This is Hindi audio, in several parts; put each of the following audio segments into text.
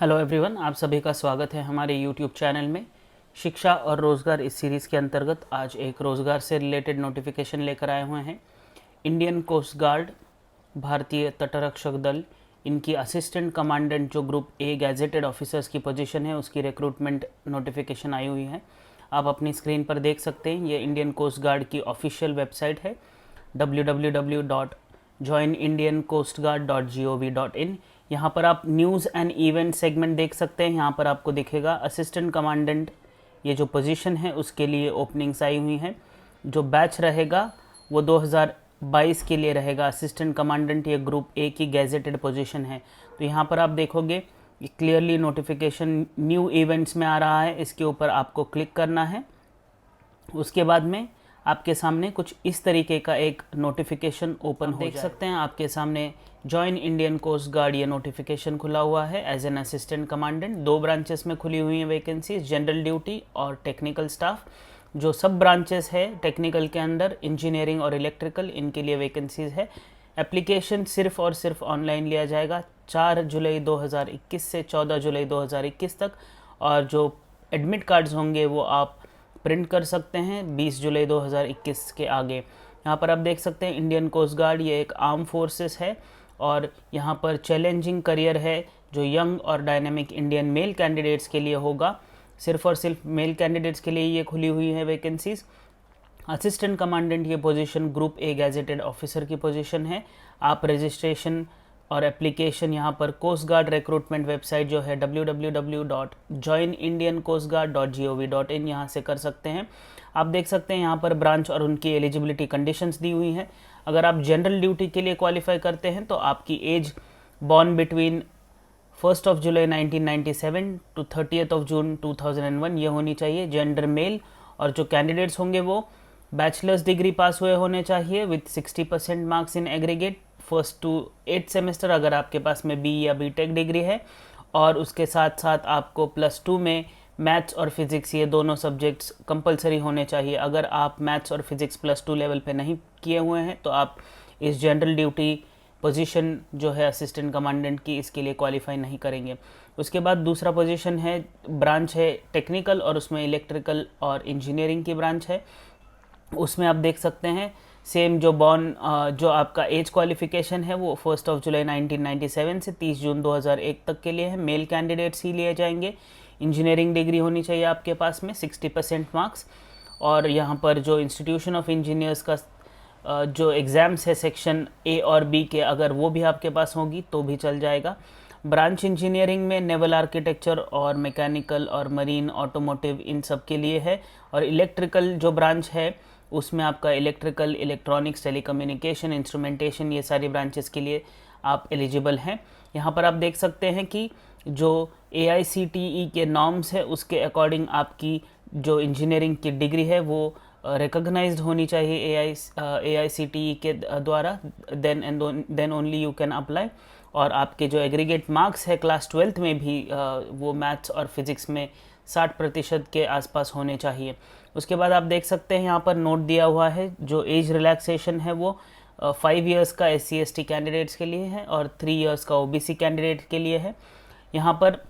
हेलो एवरीवन, आप सभी का स्वागत है हमारे यूट्यूब चैनल में। शिक्षा और रोज़गार इस सीरीज़ के अंतर्गत आज एक रोज़गार से रिलेटेड नोटिफिकेशन लेकर आए हुए हैं। इंडियन कोस्ट गार्ड, भारतीय तटरक्षक दल, इनकी असिस्टेंट कमांडेंट जो ग्रुप ए गैजेटेड ऑफिसर्स की पोजीशन है उसकी रिक्रूटमेंट नोटिफिकेशन आई हुई है। आप अपनी स्क्रीन पर देख सकते हैं, ये इंडियन कोस्ट गार्ड की ऑफिशियल वेबसाइट है www.joinindiancoastguard.gov.in। यहाँ पर आप न्यूज़ एंड इवेंट सेगमेंट देख सकते हैं। यहाँ पर आपको दिखेगा असिस्टेंट कमांडेंट, ये जो पोजीशन है उसके लिए ओपनिंग्स आई हुई हैं। जो बैच रहेगा वो 2022 के लिए रहेगा। असिस्टेंट कमांडेंट ये ग्रुप ए की गैजेटेड पोजीशन है। तो यहाँ पर आप देखोगे क्लियरली नोटिफिकेशन न्यू इवेंट्स में आ रहा है, इसके ऊपर आपको क्लिक करना है। उसके बाद में आपके सामने कुछ इस तरीके का एक नोटिफिकेशन ओपन हो देख सकते हैं। आपके सामने जॉइन इंडियन कोस्ट गार्ड ये नोटिफिकेशन खुला हुआ है as an assistant commandant. 2 branches में खुली हुई हैं वैकेंसीज, जनरल ड्यूटी और टेक्निकल स्टाफ। जो सब ब्रांचेस है टेक्निकल के अंदर, इंजीनियरिंग और इलेक्ट्रिकल, इनके लिए वैकेंसीज है। एप्लीकेशन सिर्फ और सिर्फ ऑनलाइन लिया जाएगा 4 जुलाई 2021 से 14 जुलाई 2021 तक। और जो एडमिट कार्ड्स होंगे वो आप प्रिंट कर सकते हैं 20 जुलाई 2021 के आगे। यहाँ पर आप देख सकते हैं इंडियन कोस्ट गार्ड ये एक आर्म फोर्सेस है और यहाँ पर चैलेंजिंग करियर है जो यंग और डायनेमिक इंडियन मेल कैंडिडेट्स के लिए होगा। सिर्फ और सिर्फ मेल कैंडिडेट्स के लिए ये खुली हुई है वैकेंसीज। असिस्टेंट कमांडेंट ये position group A gazetted officer की पोजीशन है। आप रजिस्ट्रेशन और एप्लीकेशन यहाँ पर कोस्ट गार्ड रिक्रूटमेंट वेबसाइट जो है www.joinindiancoastguard.gov.in यहाँ से कर सकते हैं। आप देख सकते हैं यहाँ पर ब्रांच और उनकी एलिजिबिलिटी कंडीशंस दी हुई हैं। अगर आप जनरल ड्यूटी के लिए क्वालिफाई करते हैं तो आपकी age born between 1st of July 1997 to 30th of June 2001 ये होनी चाहिए, जेंडर मेल। और जो कैंडिडेट्स होंगे वो बैचलर्स डिग्री पास हुए होने चाहिए with 60% marks in aggregate 1st to 8th semester, अगर आपके पास में बी या बीटेक डिग्री है। और उसके साथ साथ आपको +2 में मैथ्स और फिज़िक्स ये दोनों सब्जेक्ट्स कंपलसरी होने चाहिए। अगर आप मैथ्स और फिज़िक्स +2 लेवल पे नहीं किए हुए हैं तो आप इस जनरल ड्यूटी पोजीशन जो है असिस्टेंट कमांडेंट की, इसके लिए क्वालिफाई नहीं करेंगे। उसके बाद दूसरा पोजीशन है, ब्रांच है टेक्निकल और उसमें इलेक्ट्रिकल और इंजीनियरिंग की ब्रांच है। उसमें आप देख सकते हैं सेम जो जो आपका एज क्वालिफिकेशन है वो 1st of July 1997 से 30 जून 2001 तक के लिए है। मेल कैंडिडेट्स ही लिए जाएंगे। इंजीनियरिंग डिग्री होनी चाहिए आपके पास में 60% मार्क्स। और यहाँ पर जो इंस्टीट्यूशन ऑफ इंजीनियर्स का जो एग्ज़ाम्स है सेक्शन ए और बी के, अगर वो भी आपके पास होगी तो भी चल जाएगा। ब्रांच इंजीनियरिंग में नेवल आर्किटेक्चर और मैकेनिकल और मरीन ऑटोमोटिव इन सब के लिए है। और इलेक्ट्रिकल जो ब्रांच है उसमें आपका इलेक्ट्रिकल, इलेक्ट्रॉनिक्स, टेलीकम्युनिकेशन, इंस्ट्रूमेंटेशन, ये सारी ब्रांचेस के लिए आप एलिजिबल हैं। यहाँ पर आप देख सकते हैं कि जो AICTE के नॉर्म्स है उसके अकॉर्डिंग आपकी जो इंजीनियरिंग की डिग्री है वो रिकॉग्नाइज्ड होनी चाहिए AICTE के द्वारा, then only you can apply. और आपके जो एग्रीगेट मार्क्स है क्लास 12th में भी वो मैथ्स और फिज़िक्स में 60% के आसपास होने चाहिए। उसके बाद आप देख सकते हैं यहाँ पर नोट दिया हुआ है, जो एज रिलैक्सेशन है वो 5 इयर्स का SC/ST कैंडिडेट्स के लिए है और 3 इयर्स का OBC कैंडिडेट के लिए है। यहाँ पर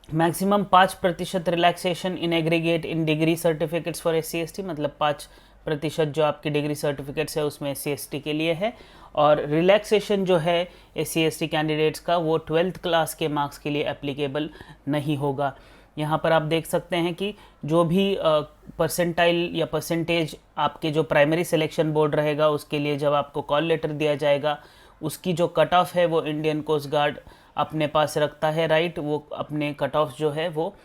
maximum 5% relaxation in aggregate in degree certificates for SC/ST, मतलब 5% जो आपकी डिग्री सर्टिफिकेट्स है उसमें SC/ST के लिए है। और रिलैक्सेशन जो है SC/ST कैंडिडेट्स का वो 12th क्लास के मार्क्स के लिए एप्लीकेबल नहीं होगा। यहाँ पर आप देख सकते हैं कि जो भी परसेंटाइल या परसेंटेज आपके जो प्राइमरी सिलेक्शन बोर्ड रहेगा उसके लिए जब आपको कॉल लेटर दिया जाएगा उसकी जो कट ऑफ है वो इंडियन कोस्ट गार्ड अपने पास रखता है राइट, वो अपने कट ऑफ जो है वो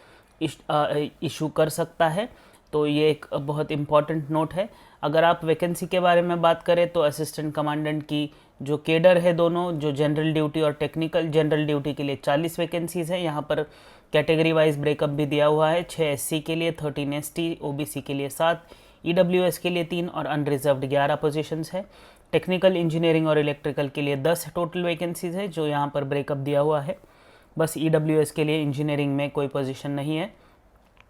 इशू कर सकता है। तो ये एक बहुत इम्पॉर्टेंट नोट है। अगर आप वैकेंसी के बारे में बात करें तो असिस्टेंट कमांडेंट की जो केडर है दोनों, जो जनरल ड्यूटी और टेक्निकल, जनरल ड्यूटी के लिए 40 वैकेंसीज़ हैं। यहाँ पर कैटेगरी वाइज ब्रेकअप भी दिया हुआ है, 6 SC के लिए, 13 ST, OBC के लिए 7, EWS के लिए 3 और अनरिजर्व्ड 11 पोजीशंस है। टेक्निकल, इंजीनियरिंग और इलेक्ट्रिकल के लिए 10 टोटल वैकेंसीज़ है जो यहाँ पर ब्रेकअप दिया हुआ है। बस EWS के लिए इंजीनियरिंग में कोई पोजीशन नहीं है।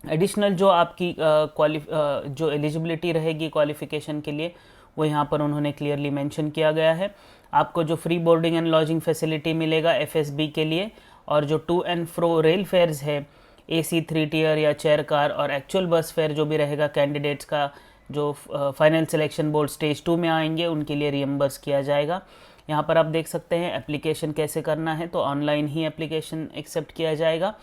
एडिशनल जो आपकी जो एलिजिबिलिटी रहेगी क्वालिफिकेशन के लिए वो यहाँ पर उन्होंने क्लियरली मेंशन किया गया है। आपको जो free boarding and lodging facility मिलेगा FSB के लिए, और जो to and fro rail fares है, AC 3 टियर या चेयर कार और एक्चुअल बस फेयर जो भी रहेगा कैंडिडेट्स का जो फाइनल सिलेक्शन बोर्ड स्टेज 2 में आएंगे उनके लिए रियम्बर्स किया जाएगा। यहाँ पर आप देख सकते हैं एप्लीकेशन कैसे करना है, तो ऑनलाइन ही एप्लीकेशन एक्सेप्ट किया जाएगा।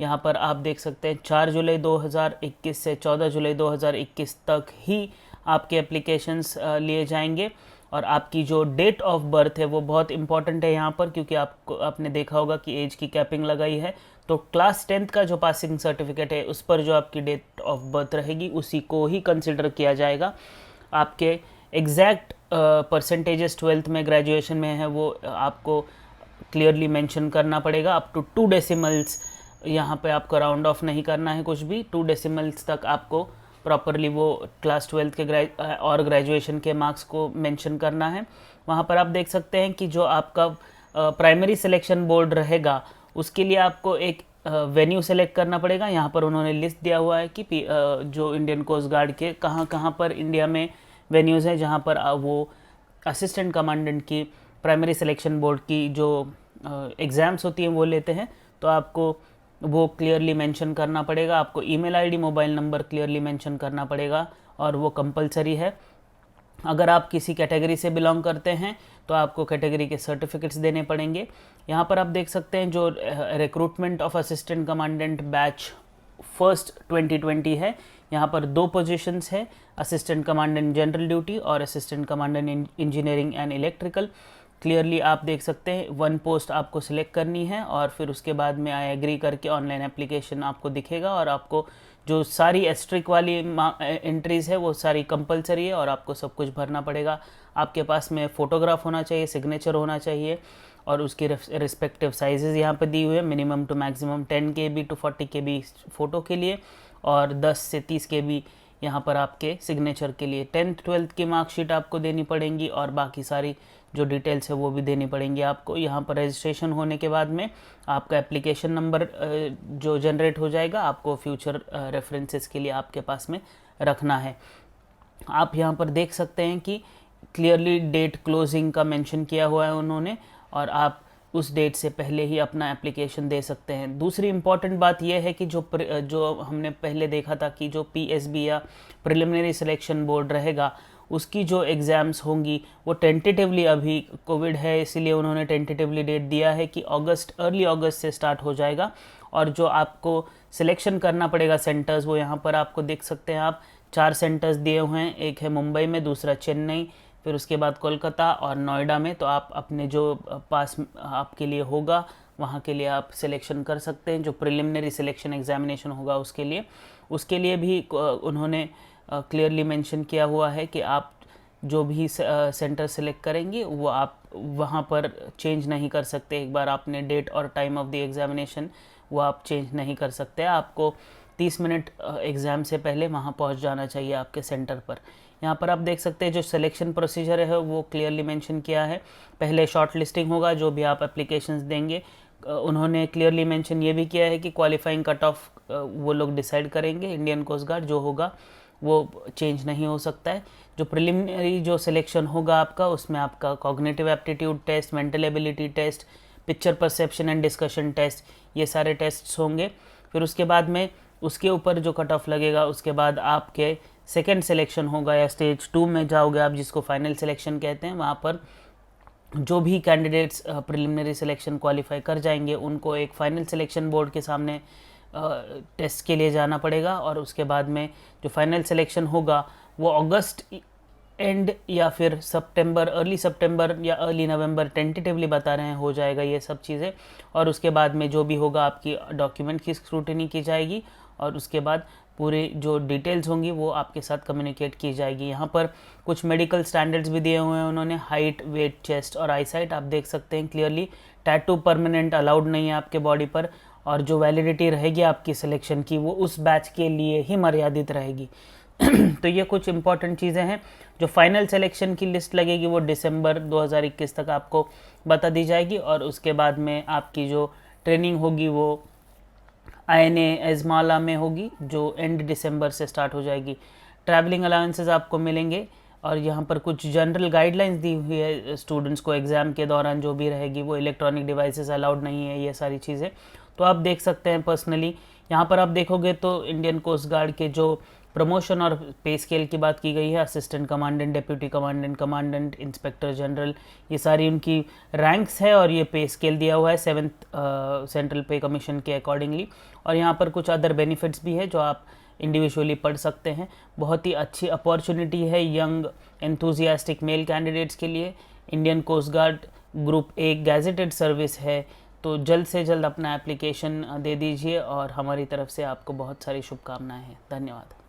यहाँ पर आप देख सकते हैं 4 जुलाई 2021 से 14 जुलाई 2021 तक ही आपके एप्लीकेशंस लिए जाएंगे। और आपकी जो डेट ऑफ बर्थ है वो बहुत इंपॉर्टेंट है यहाँ पर, क्योंकि आपने देखा होगा कि एज की कैपिंग लगाई है, तो क्लास 10th का जो पासिंग सर्टिफिकेट है उस पर जो आपकी डेट ऑफ बर्थ रहेगी उसी को ही कंसिडर किया जाएगा। आपके एग्जैक्ट परसेंटेजेस 12th में ग्रेजुएशन में है वो आपको क्लियरली मेंशन करना पड़ेगा। अप टू 2 डेसिमल्स यहाँ पे आपको राउंड ऑफ नहीं करना है कुछ भी, 2 डेसिमल्स तक आपको प्रॉपरली वो क्लास 12th के और ग्रेजुएशन के मार्क्स को मेंशन करना है। वहाँ पर आप देख सकते हैं कि जो आपका प्राइमरी सिलेक्शन बोर्ड रहेगा उसके लिए आपको एक वेन्यू सेलेक्ट करना पड़ेगा। यहाँ पर उन्होंने लिस्ट दिया हुआ है कि जो इंडियन कोस्ट गार्ड के कहाँ कहाँ पर इंडिया में वेन्यूज़ हैं जहाँ पर वो असिस्टेंट कमांडेंट की प्राइमरी सिलेक्शन बोर्ड की जो एग्ज़ाम्स होती हैं वो लेते हैं, तो आपको वो क्लियरली मेंशन करना पड़ेगा। आपको email ID, mobile number clearly mention करना पड़ेगा और वो कंपलसरी है। अगर आप किसी कैटेगरी से बिलोंग करते हैं तो आपको कैटेगरी के सर्टिफिकेट्स देने पड़ेंगे। यहाँ पर आप देख सकते हैं जो recruitment of assistant commandant batch first 2020 है, यहाँ पर 2 पोजीशंस है, असिस्टेंट कमांडेंट जनरल ड्यूटी और assistant commandant engineering and electrical. Clearly आप देख सकते हैं 1 पोस्ट आपको सिलेक्ट करनी है और फिर उसके बाद में आई एग्री करके ऑनलाइन एप्लीकेशन आपको दिखेगा और आपको जो सारी एस्ट्रिक वाली एंट्रीज़ है वो सारी कंपलसरी है और आपको सब कुछ भरना पड़ेगा। आपके पास में फ़ोटोग्राफ होना चाहिए, सिग्नेचर होना चाहिए और उसकी रिस्पेक्टिव साइजेज़ यहाँ पे दी हुई है, minimum to maximum 10 KB to 40 KB photo के लिए और 10 से 30 KB यहाँ पर आपके सिग्नेचर के लिए। 10th 12th की मार्कशीट आपको देनी पड़ेंगी और बाकी सारी जो डिटेल्स है वो भी देनी पड़ेंगी आपको। यहाँ पर रजिस्ट्रेशन होने के बाद में आपका एप्लीकेशन नंबर जो जनरेट हो जाएगा आपको फ्यूचर रेफरेंसेस के लिए आपके पास में रखना है। आप यहाँ पर देख सकते हैं कि क्लियरली डेट क्लोजिंग का मेंशन किया हुआ है उन्होंने और आप उस डेट से पहले ही अपना एप्लीकेशन दे सकते हैं। दूसरी इम्पॉर्टेंट बात यह है कि जो हमने पहले देखा था कि जो PSB या प्रिलिमिनरी सिलेक्शन बोर्ड रहेगा उसकी जो एग्ज़ाम्स होंगी वो टेंटेटिवली, अभी कोविड है इसीलिए उन्होंने टेंटेटिवली डेट दिया है कि अर्ली अगस्त से स्टार्ट हो जाएगा। और जो आपको सिलेक्शन करना पड़ेगा सेंटर्स वो यहाँ पर आपको देख सकते हैं आप 4 सेंटर्स दिए हुए हैं, एक है मुंबई में, दूसरा चेन्नई, फिर उसके बाद कोलकाता और नोएडा में। तो आप अपने जो पास आपके लिए होगा वहाँ के लिए आप सिलेक्शन कर सकते हैं। जो प्रिलिमिनरी सिलेक्शन एग्जामिनेशन होगा उसके लिए भी उन्होंने क्लियरली मेंशन किया हुआ है कि आप जो भी सेंटर सेलेक्ट करेंगे वो आप वहाँ पर चेंज नहीं कर सकते। एक बार आपने डेट और टाइम ऑफ द एग्जामिनेशन वो आप चेंज नहीं कर सकते। आपको 30 मिनट एग्ज़ाम से पहले वहाँ पहुँच जाना चाहिए आपके सेंटर पर। यहाँ पर आप देख सकते हैं जो सिलेक्शन प्रोसीजर है वो क्लियरली मेंशन किया है। पहले शॉर्ट लिस्टिंग होगा जो भी आप एप्लीकेशंस देंगे। उन्होंने क्लियरली मेंशन ये भी किया है कि क्वालिफाइंग कट ऑफ वो लोग डिसाइड करेंगे, इंडियन कोस्ट गार्ड जो होगा वो चेंज नहीं हो सकता है। जो प्रिलिमिनरी जो सिलेक्शन होगा आपका उसमें आपका cognitive aptitude test, mental ability test, picture perception and discussion test, ये सारे टेस्ट्स होंगे। फिर उसके बाद में उसके ऊपर जो कट ऑफ लगेगा उसके बाद आपके सेकंड सिलेक्शन होगा या स्टेज 2 में जाओगे आप, जिसको फाइनल सिलेक्शन कहते हैं। वहाँ पर जो भी कैंडिडेट्स प्रिलिमिनरी सिलेक्शन क्वालिफाई कर जाएंगे उनको एक फाइनल सिलेक्शन बोर्ड के सामने टेस्ट के लिए जाना पड़ेगा और उसके बाद में जो फाइनल सिलेक्शन होगा वो अगस्त एंड या फिर अर्ली सितंबर या अर्ली नवंबर टेंटेटिवली बता रहे हैं हो जाएगा ये सब चीज़ें। और उसके बाद में जो भी होगा आपकी डॉक्यूमेंट की स्क्रूटनी की जाएगी और उसके बाद पूरी जो डिटेल्स होंगी वो आपके साथ कम्युनिकेट की जाएगी। यहाँ पर कुछ मेडिकल स्टैंडर्ड्स भी दिए हुए हैं उन्होंने, हाइट, वेट, चेस्ट और आईसाइट आप देख सकते हैं क्लियरली। टैटू परमानेंट अलाउड नहीं है आपके बॉडी पर और जो वैलिडिटी रहेगी आपकी सिलेक्शन की वो उस बैच के लिए ही मर्यादित रहेगी। तो ये कुछ इंपॉर्टेंट चीज़ें हैं। जो फाइनल सिलेक्शन की लिस्ट लगेगी वो दिसंबर 2021 तक आपको बता दी जाएगी और उसके बाद में आपकी जो ट्रेनिंग होगी वो INA एजमाला में होगी जो एंड दिसंबर से स्टार्ट हो जाएगी। ट्रैवलिंग अलाउंसेस आपको मिलेंगे और यहाँ पर कुछ जनरल गाइडलाइंस दी हुई है स्टूडेंट्स को, एग्ज़ाम के दौरान जो भी रहेगी वो इलेक्ट्रॉनिक डिवाइसेस अलाउड नहीं है, ये सारी चीज़ें तो आप देख सकते हैं पर्सनली। यहाँ पर आप देखोगे तो इंडियन कोस्ट गार्ड के जो प्रमोशन और पे स्केल की बात की गई है, assistant commandant, deputy commandant, commandant, inspector general, ये सारी उनकी रैंक्स है और ये पे स्केल दिया हुआ है 7th सेंट्रल पे कमीशन के अकॉर्डिंगली। और यहाँ पर कुछ अदर बेनिफिट्स भी है जो आप इंडिविजुअली पढ़ सकते हैं। बहुत ही अच्छी अपॉर्चुनिटी है यंग एंथुजियास्टिक मेल कैंडिडेट्स के लिए। Indian Coast Guard group 1 gazetted service है, तो जल्द से जल्द अपना एप्लीकेशन दे दीजिए और हमारी तरफ से आपको बहुत सारी शुभकामनाएं हैं। धन्यवाद।